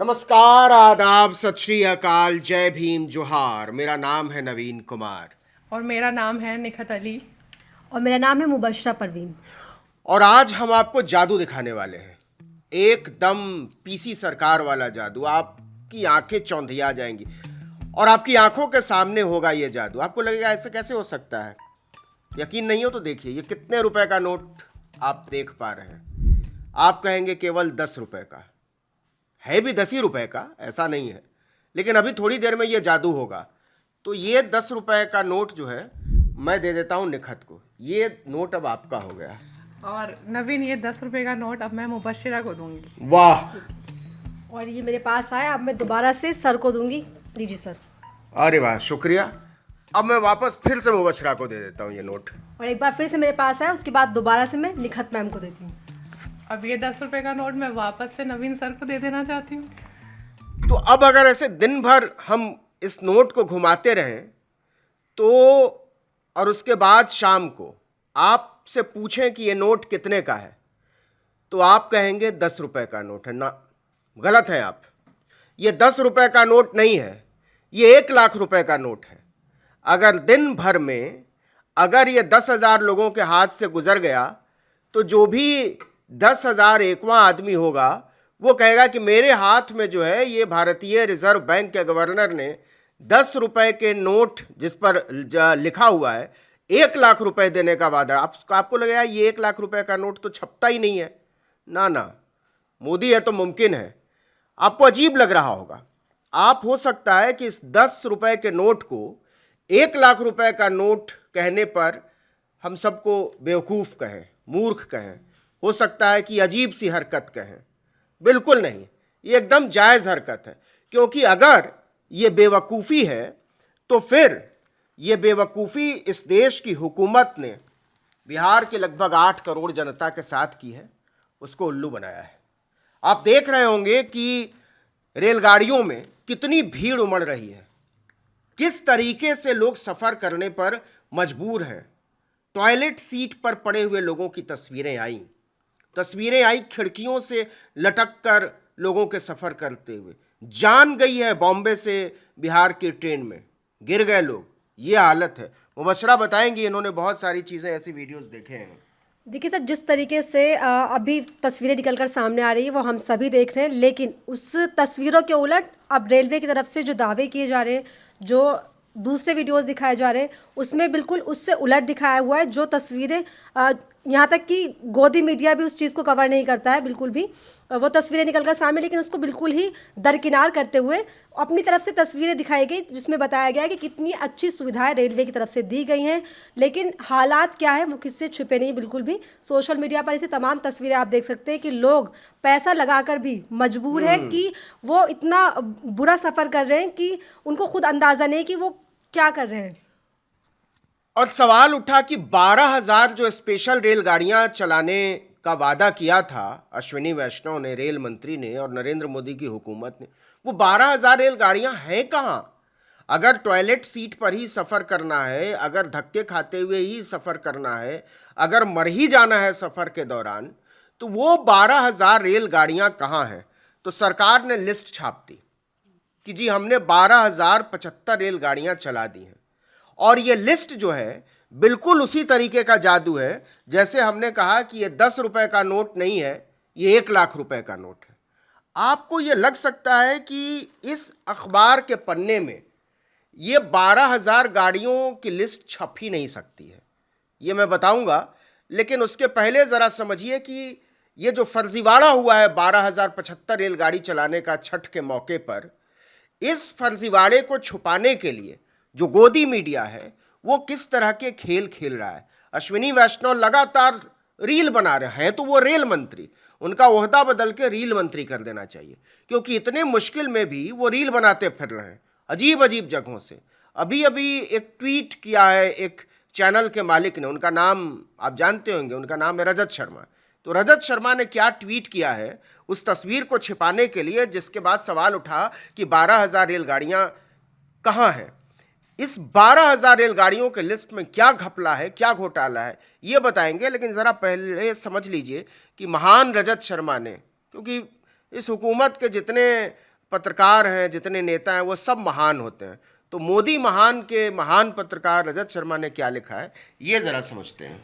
नमस्कार, आदाब, सत श्री अकाल, जय भीम, जोहार। मेरा नाम है नवीन कुमार और मेरा नाम है निखत अली। और मेरा नाम है मुबशरा परवीन। और आज हम आपको जादू दिखाने वाले हैं। एकदम पीसी सरकार वाला जादू। आपकी आंखें चौंधिया जाएंगी और आपकी आंखों के सामने होगा ये जादू। आपको लगेगा ऐसे कैसे हो सकता है। यकीन नहीं हो तो देखिए, ये कितने रुपए का नोट आप देख पा रहे हैं। आप कहेंगे केवल 10 रुपए का है, भी 10 ही रुपए का, ऐसा नहीं है। लेकिन अभी थोड़ी देर में ये जादू होगा। तो ये 10 रुपए का नोट जो है मैं दे देता हूं निखत को। ये नोट अब आपका हो गया। और नवीन, ये 10 रुपए का नोट अब मैं मुबशिरा को दूंगी। वाह, और ये मेरे पास आया, अब मैं दोबारा से सर को दूंगी। लीजिए सर। अरे वाह, शुक्रिया। अब मैं वापस फिर से मुबशरा को दे देता हूँ ये नोट। और एक बार फिर से मेरे पास आया, उसके बाद दोबारा से मैं निखत मैम को देती हूँ। अब ये 10 रुपए का नोट मैं वापस से नवीन सर को दे देना चाहती हूँ। तो अब अगर ऐसे दिन भर हम इस नोट को घुमाते रहें तो, और उसके बाद शाम को आपसे पूछें कि ये नोट कितने का है, तो आप कहेंगे 10 रुपए का नोट है। ना, गलत है आप। ये 10 रुपए का नोट नहीं है, ये 1 लाख रुपए का नोट है। अगर दिन भर में अगर ये 10,000 लोगों के हाथ से गुजर गया तो जो भी 10,001वां आदमी होगा वो कहेगा कि मेरे हाथ में जो है ये भारतीय रिजर्व बैंक के गवर्नर ने 10 रुपए के नोट जिस पर लिखा हुआ है 1 लाख रुपए देने का वादा। आपको लगेगा ये 1 लाख रुपए का नोट तो छपता ही नहीं है। ना ना, मोदी है तो मुमकिन है। आपको अजीब लग रहा होगा। आप हो सकता है कि इस 10 रुपए के नोट को 1 लाख रुपए का नोट कहने पर हम सबको बेवकूफ़ कहें, मूर्ख कहें, हो सकता है कि अजीब सी हरकत कहें। बिल्कुल नहीं, ये एकदम जायज़ हरकत है। क्योंकि अगर ये बेवकूफ़ी है तो फिर ये बेवकूफ़ी इस देश की हुकूमत ने बिहार के लगभग 8 करोड़ जनता के साथ की है, उसको उल्लू बनाया है। आप देख रहे होंगे कि रेलगाड़ियों में कितनी भीड़ उमड़ रही है, किस तरीके से लोग सफ़र करने पर मजबूर हैं। टॉयलेट सीट पर पड़े हुए लोगों की तस्वीरें आई खिड़कियों से लटक कर लोगों के सफ़र करते हुए। जान गई है बॉम्बे से बिहार की ट्रेन में, गिर गए लोग। ये हालत है। मुबशरा बताएंगी, इन्होंने बहुत सारी चीज़ें, ऐसी वीडियोस देखे हैं। देखिए सर, जिस तरीके से अभी तस्वीरें निकलकर सामने आ रही है वो हम सभी देख रहे हैं, लेकिन उस तस्वीरों के उलट अब रेलवे की तरफ से जो दावे किए जा रहे हैं, जो दूसरे वीडियोस दिखाए जा रहे हैं, उसमें बिल्कुल उससे उलट दिखाया हुआ है। जो तस्वीरें यहाँ तक कि गोदी मीडिया भी उस चीज़ को कवर नहीं करता है बिल्कुल भी। वो तस्वीरें निकलकर सामने, लेकिन उसको बिल्कुल ही दरकिनार करते हुए अपनी तरफ से तस्वीरें दिखाई गई, जिसमें बताया गया है कि कितनी अच्छी सुविधाएं रेलवे की तरफ से दी गई हैं। लेकिन हालात क्या है वो किससे छुपे नहीं बिल्कुल भी। सोशल मीडिया पर ऐसी तमाम तस्वीरें आप देख सकते हैं कि लोग पैसा लगाकर भी मजबूर है कि वो इतना बुरा सफ़र कर रहे हैं कि उनको खुद अंदाज़ा नहीं कि वो क्या कर रहे हैं। और सवाल उठा कि 12,000 जो स्पेशल रेलगाड़ियां चलाने का वादा किया था अश्विनी वैष्णव ने, रेल मंत्री ने और नरेंद्र मोदी की हुकूमत ने, वो 12,000 रेलगाड़ियां हैं कहाँ। अगर टॉयलेट सीट पर ही सफ़र करना है, अगर धक्के खाते हुए ही सफ़र करना है, अगर मर ही जाना है सफ़र के दौरान, तो वो 12,000 रेलगाड़ियां कहाँ हैं। तो सरकार ने लिस्ट छाप दी कि जी हमने 12,075 रेलगाड़ियां चला दी हैं। और ये लिस्ट जो है बिल्कुल उसी तरीके का जादू है जैसे हमने कहा कि ये 10 रुपए का नोट नहीं है, ये 1 लाख रुपए का नोट है। आपको ये लग सकता है कि इस अखबार के पन्ने में ये 12,000 गाड़ियों की लिस्ट छप ही नहीं सकती है, ये मैं बताऊंगा। लेकिन उसके पहले ज़रा समझिए कि ये जो फर्जीवाड़ा हुआ है 12,075 रेलगाड़ी चलाने का छठ के मौके पर, इस फर्जीवाड़े को छुपाने के लिए जो गोदी मीडिया है वो किस तरह के खेल खेल रहा है। अश्विनी वैष्णव लगातार रील बना रहे हैं, तो वो रेल मंत्री, उनका ओहदा बदल के रील मंत्री कर देना चाहिए, क्योंकि इतने मुश्किल में भी वो रील बनाते फिर रहे हैं अजीब अजीब जगहों से। अभी अभी एक ट्वीट किया है एक चैनल के मालिक ने, उनका नाम आप जानते होंगे, उनका नाम है रजत शर्मा। तो रजत शर्मा ने क्या ट्वीट किया है उस तस्वीर को छिपाने के लिए, जिसके बाद सवाल उठा कि 12,000 रेलगाड़ियां कहाँ हैं। इस 12,000 रेलगाड़ियों के लिस्ट में क्या घपला है, क्या घोटाला है, ये बताएंगे। लेकिन ज़रा पहले समझ लीजिए कि महान रजत शर्मा ने, क्योंकि इस हुकूमत के जितने पत्रकार हैं, जितने नेता हैं, वो सब महान होते हैं। तो मोदी महान के महान पत्रकार रजत शर्मा ने क्या लिखा है, ये ज़रा समझते हैं।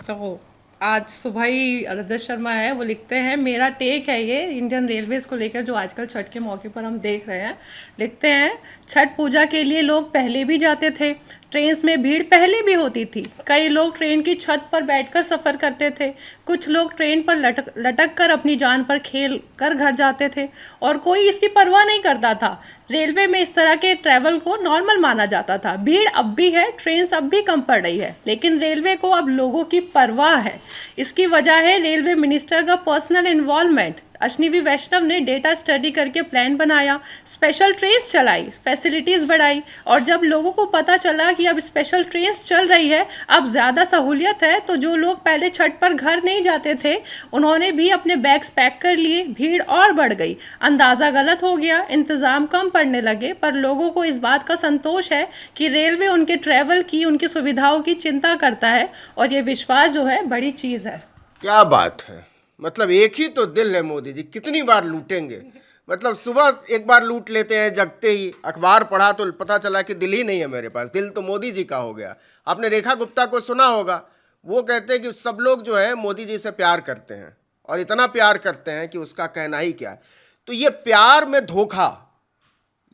तो आज सुबह ही रजत शर्मा है, वो लिखते हैं, मेरा टेक है ये इंडियन रेलवेज को लेकर जो आजकल छठ के मौके पर हम देख रहे हैं। लिखते हैं, छठ पूजा के लिए लोग पहले भी जाते थे, ट्रेन में भीड़ पहले भी होती थी, कई लोग ट्रेन की छत पर बैठकर सफ़र करते थे, कुछ लोग ट्रेन पर लटक कर अपनी जान पर खेल कर घर जाते थे और कोई इसकी परवाह नहीं करता था। रेलवे में इस तरह के ट्रैवल को नॉर्मल माना जाता था। भीड़ अब भी है, ट्रेन अब भी कम पड़ रही है, लेकिन रेलवे को अब लोगों की परवाह है। इसकी वजह है रेलवे मिनिस्टर का पर्सनल इन्वॉल्वमेंट। अश्विनी वैष्णव ने डेटा स्टडी करके प्लान बनाया, स्पेशल ट्रेन्स चलाई, फैसिलिटीज़ बढ़ाई, और जब लोगों को पता चला कि अब स्पेशल ट्रेन्स चल रही है, अब ज़्यादा सहूलियत है, तो जो लोग पहले छठ पर घर नहीं जाते थे उन्होंने भी अपने बैग्स पैक कर लिए। भीड़ और बढ़ गई। अंदाज़ा गलत हो गया, इंतज़ाम कम पड़ने लगे, पर लोगों को इस बात का संतोष है कि रेलवे उनके ट्रैवल की, उनकी सुविधाओं की चिंता करता है, और ये विश्वास जो है बड़ी चीज़ है। क्या बात है, मतलब एक ही तो दिल है मोदी जी, कितनी बार लूटेंगे। मतलब सुबह एक बार लूट लेते हैं, जगते ही अखबार पढ़ा तो पता चला कि दिल ही नहीं है मेरे पास, दिल तो मोदी जी का हो गया। आपने रेखा गुप्ता को सुना होगा, वो कहते हैं कि सब लोग जो है मोदी जी से प्यार करते हैं, और इतना प्यार करते हैं कि उसका कहना ही क्या है। तो ये प्यार में धोखा,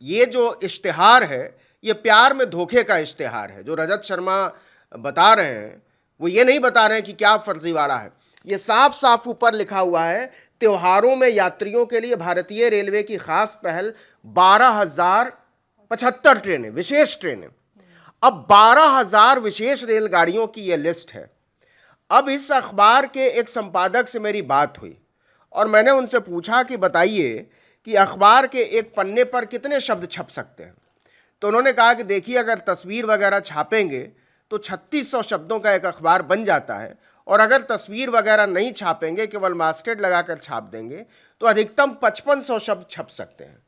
ये जो इश्तिहार है, ये प्यार में धोखे का इश्तिहार है। जो रजत शर्मा बता रहे हैं वो ये नहीं बता रहे हैं कि क्या फर्जीवाड़ा है, ये साफ साफ ऊपर लिखा हुआ है, त्योहारों में यात्रियों के लिए भारतीय रेलवे की खास पहल 12,075 ट्रेनें, विशेष ट्रेनें। अब 12,000 विशेष रेलगाड़ियों की यह लिस्ट है। अब इस अखबार के एक संपादक से मेरी बात हुई और मैंने उनसे पूछा कि बताइए कि अखबार के एक पन्ने पर कितने शब्द छप सकते हैं। तो उन्होंने कहा कि देखिए, अगर तस्वीर वगैरह छापेंगे तो 3600 शब्दों का एक अखबार बन जाता है, और अगर तस्वीर वगैरह नहीं छापेंगे, केवल मास्टेड लगाकर छाप देंगे, तो अधिकतम 5500 शब्द छप सकते हैं।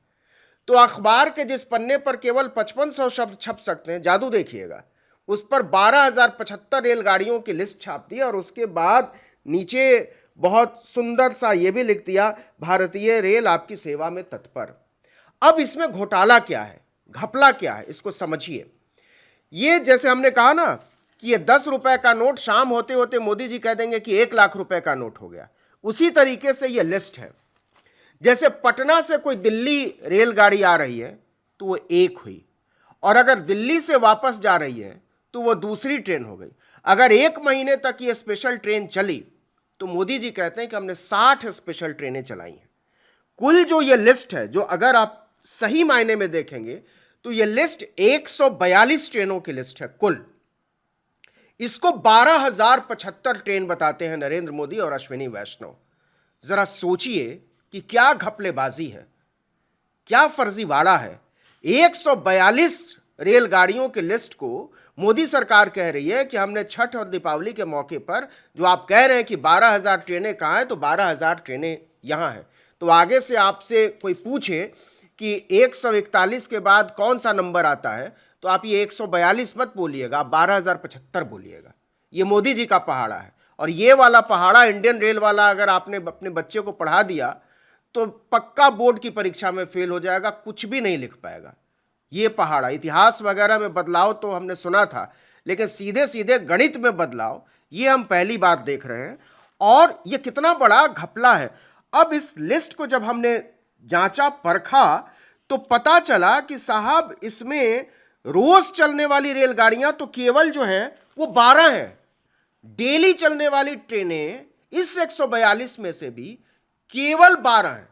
तो अखबार के जिस पन्ने पर केवल 5500 शब्द छप सकते हैं, जादू देखिएगा, उस पर 12,075 रेलगाड़ियों की लिस्ट छाप दी, और उसके बाद नीचे बहुत सुंदर सा ये भी लिख दिया, भारतीय रेल आपकी सेवा में तत्पर। अब इसमें घोटाला क्या है, घपला क्या है, इसको समझिए। ये जैसे हमने कहा ना कि ये 10 रुपए का नोट शाम होते होते मोदी जी कह देंगे कि 1 लाख रुपए का नोट हो गया, उसी तरीके से ये लिस्ट है। जैसे पटना से कोई दिल्ली रेलगाड़ी आ रही है तो वो एक हुई, और अगर दिल्ली से वापस जा रही है तो वो दूसरी ट्रेन हो गई। अगर 1 महीने तक ये स्पेशल ट्रेन चली तो मोदी जी कहते हैं कि हमने 60 स्पेशल ट्रेनें चलाई हैं। कुल जो ये लिस्ट है, जो अगर आप सही मायने में देखेंगे तो ये लिस्ट 142 ट्रेनों की लिस्ट है कुल। इसको 12,075 ट्रेन बताते हैं नरेंद्र मोदी और अश्विनी वैष्णव। जरा सोचिए कि क्या घपलेबाजी है, क्या फर्जीवाड़ा है। 142 रेलगाड़ियों की लिस्ट को मोदी सरकार कह रही है कि हमने छठ और दीपावली के मौके पर, जो आप कह रहे हैं कि 12,000 ट्रेनें कहाँ हैं, तो 12,000 ट्रेनें यहाँ हैं। तो आगे से आपसे कोई पूछे कि 141 के बाद कौन सा नंबर आता है, तो आप ये 142 मत बोलिएगा, आप 12,075 बोलिएगा। ये मोदी जी का पहाड़ा है, और ये वाला पहाड़ा इंडियन रेल वाला अगर आपने अपने बच्चे को पढ़ा दिया तो पक्का बोर्ड की परीक्षा में फेल हो जाएगा, कुछ भी नहीं लिख पाएगा। ये पहाड़ा, इतिहास वगैरह में बदलाव तो हमने सुना था, लेकिन सीधे सीधे गणित में बदलाव ये हम पहली बार देख रहे हैं, और ये कितना बड़ा घपला है। अब इस लिस्ट को जब हमने जांचा परखा तो पता चला कि साहब इसमें रोज चलने वाली रेलगाड़ियां तो केवल जो है वो 12 हैं। डेली चलने वाली ट्रेनें इस 142 में से भी केवल 12 हैं।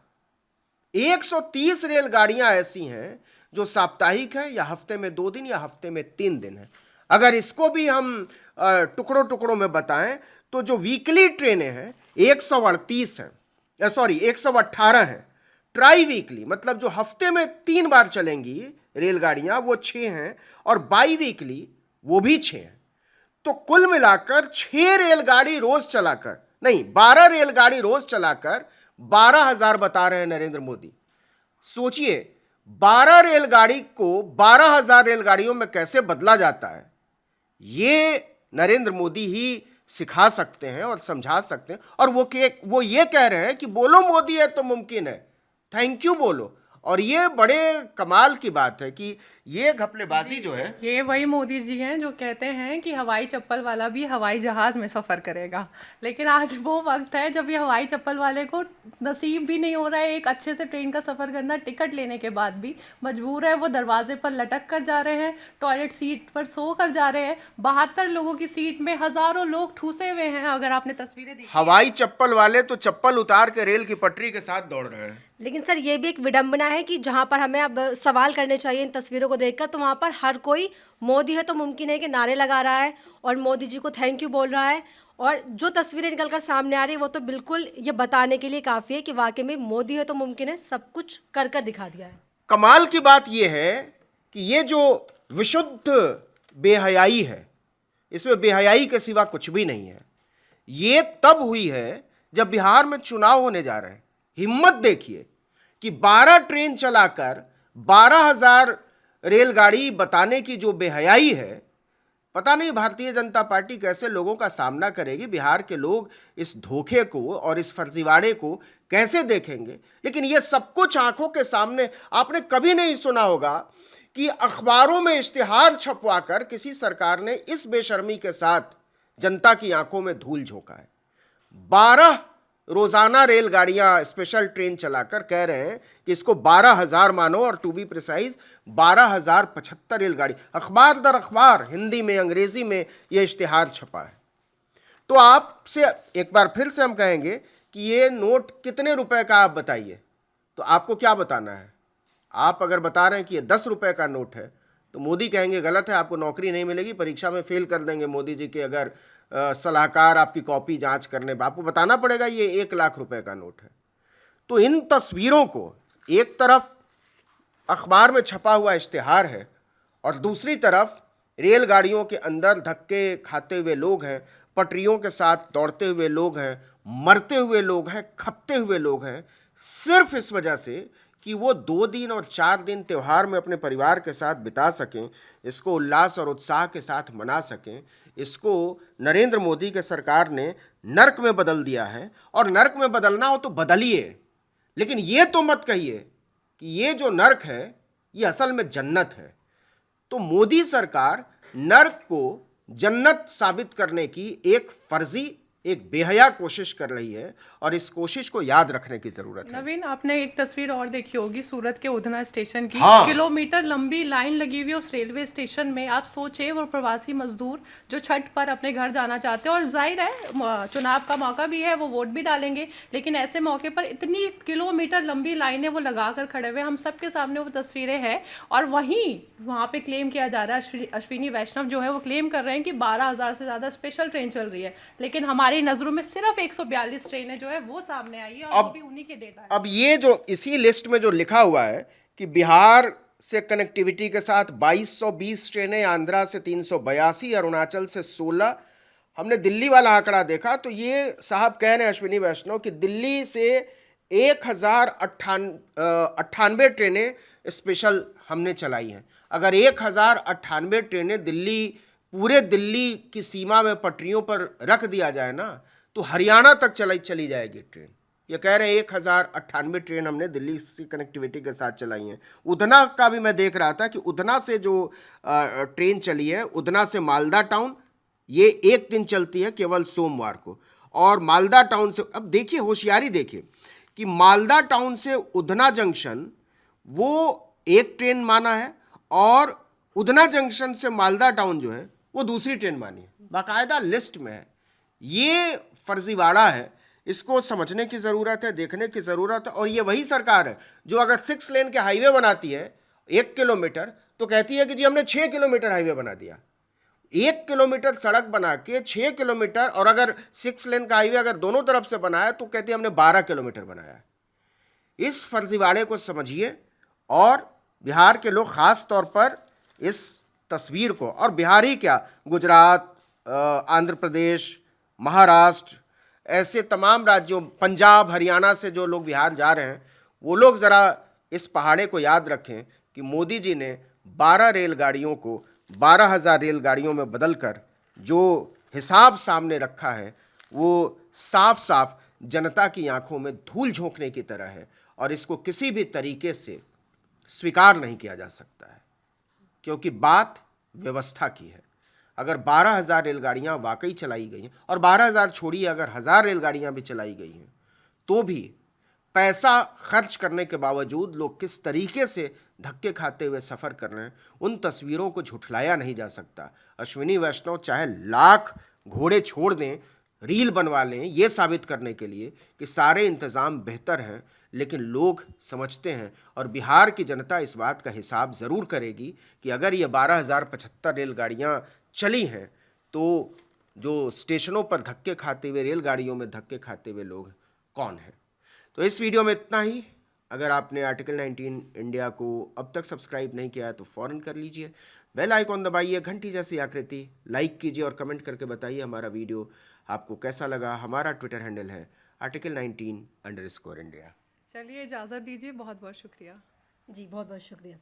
130 रेलगाड़ियां ऐसी हैं जो साप्ताहिक है, या हफ्ते में 2 दिन या हफ्ते में 3 दिन है। अगर इसको भी हम टुकड़ों टुकड़ों में बताएं तो जो वीकली ट्रेनें हैं 138 हैं, 118 हैं। ट्राई वीकली मतलब जो हफ्ते में 3 बार चलेंगी रेलगाड़ियां वो 6 हैं, और बाई वीकली वो भी 6 हैं। तो कुल मिलाकर 6 रेलगाड़ी रोज चलाकर, नहीं 12 रेलगाड़ी रोज चलाकर 12,000 बता रहे हैं नरेंद्र मोदी। सोचिए 12 रेलगाड़ी को 12,000 रेलगाड़ियों में कैसे बदला जाता है, ये नरेंद्र मोदी ही सिखा सकते हैं और समझा सकते हैं। और वो ये कह रहे हैं कि बोलो मोदी है तो मुमकिन है, थैंक यू बोलो। और ये बड़े कमाल की बात है कि ये घपलेबाजी जो है, ये वही मोदी जी हैं जो कहते हैं कि हवाई चप्पल वाला भी हवाई जहाज में सफर करेगा, लेकिन आज वो वक्त है जब ये हवाई चप्पल वाले को नसीब भी नहीं हो रहा है एक अच्छे से ट्रेन का सफर करना, टिकट लेने के बाद भी मजबूर है, वो दरवाजे पर लटक कर जा रहे हैं, टॉयलेट सीट पर सो कर जा रहे हैं, 72 लोगों की सीट में हजारों लोग ठूसे हुए हैं। अगर आपने तस्वीरें देखी, हवाई चप्पल वाले तो चप्पल उतार के रेल की पटरी के साथ दौड़ रहे हैं। लेकिन सर ये भी एक विडंबना है कि जहां पर हमें अब सवाल करने चाहिए इन तस्वीरों को देखकर, तो वहां पर हर कोई मोदी है तो मुमकिन है कि नारे लगा रहा है और मोदी जी को थैंक यू बोल रहा है, और जो तस्वीरें निकलकर सामने आ रही है वो तो बिल्कुल ये बताने के लिए काफ़ी है कि वाकई में मोदी है तो मुमकिन है सब कुछ कर कर दिखा दिया है। कमाल की बात यह है कि ये जो विशुद्ध बेहयाई है, इसमें बेहयाई के सिवा कुछ भी नहीं है। ये तब हुई है जब बिहार में चुनाव होने जा रहे हैं। हिम्मत देखिए कि 12 ट्रेन चलाकर 12,000 रेलगाड़ी बताने की जो बेहयाई है, पता नहीं भारतीय जनता पार्टी कैसे लोगों का सामना करेगी। बिहार के लोग इस धोखे को और इस फर्जीवाड़े को कैसे देखेंगे। लेकिन ये सब कुछ आंखों के सामने, आपने कभी नहीं सुना होगा कि अखबारों में इश्तिहार छपवाकर किसी सरकार ने इस बेशर्मी के साथ जनता की आंखों में धूल झोंका है। 12 रोजाना रेलगाड़ियां स्पेशल ट्रेन चलाकर कह रहे हैं कि इसको 12,000 मानो, और टू बी प्रिसाइज 12,075 रेलगाड़ी, अखबार दर अखबार हिंदी में अंग्रेजी में यह इश्तिहार छपा है। तो आपसे एक बार फिर से हम कहेंगे कि ये नोट कितने रुपए का, आप बताइए। तो आपको क्या बताना है? आप अगर बता रहे हैं कि ये 10 रुपए का नोट है तो मोदी कहेंगे गलत है, आपको नौकरी नहीं मिलेगी, परीक्षा में फेल कर देंगे मोदी जी के अगर सलाहकार आपकी कॉपी जांच करने पर। आपको बताना पड़ेगा ये 1 लाख रुपए का नोट है। तो इन तस्वीरों को एक तरफ अखबार में छपा हुआ इश्तिहार है और दूसरी तरफ रेलगाड़ियों के अंदर धक्के खाते हुए लोग हैं, पटरियों के साथ दौड़ते हुए लोग हैं, मरते हुए लोग हैं, खपते हुए लोग हैं, सिर्फ इस वजह से कि वो 2 दिन और 4 दिन त्यौहार में अपने परिवार के साथ बिता सकें, इसको उल्लास और उत्साह के साथ मना सकें। इसको नरेंद्र मोदी के सरकार ने नर्क में बदल दिया है, और नर्क में बदलना हो तो बदलिए, लेकिन ये तो मत कहिए कि ये जो नर्क है ये असल में जन्नत है। तो मोदी सरकार नर्क को जन्नत साबित करने की एक फर्जी, एक बेहया कोशिश कर रही है, और इस कोशिश को याद रखने की जरूरत है। नवीन, आपने एक तस्वीर और देखी होगी सूरत के उधना स्टेशन की। हाँ। किलोमीटर लंबी लाइन लगी हुई है उस रेलवे स्टेशन में। आप सोचे वो प्रवासी मजदूर जो छठ पर अपने घर जाना चाहते हैं, और जाहिर है चुनाव का मौका भी है, वो वोट भी डालेंगे, लेकिन ऐसे मौके पर इतनी किलोमीटर लंबी लाइनें वो लगा कर खड़े हुए, हम सबके सामने वो तस्वीरें हैं। और वहीं वहाँ पे क्लेम किया जा रहा है, अश्विनी वैष्णव जो है वो क्लेम कर रहे हैं कि 12,000 से ज्यादा स्पेशल ट्रेन चल रही है, लेकिन हमारी नजरों में सिर्फ 142 ट्रेनें जो है वो सामने आई है, और वो भी उन्हीं के डेटा है। अब ये जो इसी लिस्ट में जो लिखा हुआ है कि बिहार से कनेक्टिविटी के साथ 2220 ट्रेनें, आंध्रा से 382, अरुणाचल से 16, हमने दिल्ली वाला आंकड़ा देखा तो ये साहब कह रहे हैं अश्विनी वैष्णव कि दिल्ली से 1098 ट्रेनें स्पेशल हमने चलाई हैं। अगर 1098 ट्रेनें पूरे दिल्ली की सीमा में पटरियों पर रख दिया जाए ना, तो हरियाणा तक चली जाएगी ट्रेन। ये कह रहे हैं 1098 ट्रेन हमने दिल्ली से कनेक्टिविटी के साथ चलाई हैं। उधना का भी मैं देख रहा था कि उधना से जो ट्रेन चली है, उधना से मालदा टाउन, ये एक दिन चलती है केवल सोमवार को, और मालदा टाउन से, अब देखिए होशियारी देखिए कि मालदा टाउन से उधना जंक्शन वो एक ट्रेन माना है, और उधना जंक्शन से मालदा टाउन जो है वो दूसरी ट्रेन मानी है, बाकायदा लिस्ट में है। ये फर्जीवाड़ा है, इसको समझने की ज़रूरत है, देखने की ज़रूरत है। और ये वही सरकार है जो अगर 6 लेन के हाईवे बनाती है 1 किलोमीटर, तो कहती है कि जी हमने 6 किलोमीटर हाईवे बना दिया। 1 किलोमीटर सड़क बना के 6 किलोमीटर, और अगर 6 लेन का हाईवे अगर दोनों तरफ से बनाया तो कहती है हमने 12 किलोमीटर बनाया है। इस फर्जीवाड़े को समझिए, और बिहार के लोग खास तौर पर इस तस्वीर को, और बिहार ही क्या, गुजरात, आंध्र प्रदेश, महाराष्ट्र, ऐसे तमाम राज्यों, पंजाब, हरियाणा से जो लोग बिहार जा रहे हैं, वो लोग ज़रा इस पहाड़े को याद रखें कि मोदी जी ने 12 रेलगाड़ियों को 12,000 रेलगाड़ियों में बदलकर जो हिसाब सामने रखा है वो साफ साफ जनता की आंखों में धूल झोंकने की तरह है, और इसको किसी भी तरीके से स्वीकार नहीं किया जा सकता है, क्योंकि बात व्यवस्था की है। अगर 12,000 रेलगाड़ियां वाकई चलाई गई हैं, और 12,000 छोड़िए, अगर 1,000 रेलगाड़ियां भी चलाई गई हैं, तो भी पैसा खर्च करने के बावजूद लोग किस तरीके से धक्के खाते हुए सफ़र कर रहे हैं, उन तस्वीरों को झुठलाया नहीं जा सकता। अश्विनी वैष्णव चाहे लाख घोड़े छोड़ दें, रील बनवा लें, ये साबित करने के लिए कि सारे इंतज़ाम बेहतर हैं, लेकिन लोग समझते हैं और बिहार की जनता इस बात का हिसाब ज़रूर करेगी कि अगर ये 12,075 रेलगाड़ियाँ चली हैं, तो जो स्टेशनों पर धक्के खाते हुए, रेलगाड़ियों में धक्के खाते हुए लोग कौन हैं। तो इस वीडियो में इतना ही। अगर आपने आर्टिकल 19 इंडिया को अब तक सब्सक्राइब नहीं किया है तो फ़ौरन कर लीजिए, बेल आइकॉन दबाइए, घंटी जैसी आकृति, लाइक कीजिए और कमेंट करके बताइए हमारा वीडियो आपको कैसा लगा। हमारा ट्विटर हैंडल है article19_India। चलिए इजाज़त दीजिए, बहुत बहुत शुक्रिया। जी बहुत बहुत शुक्रिया।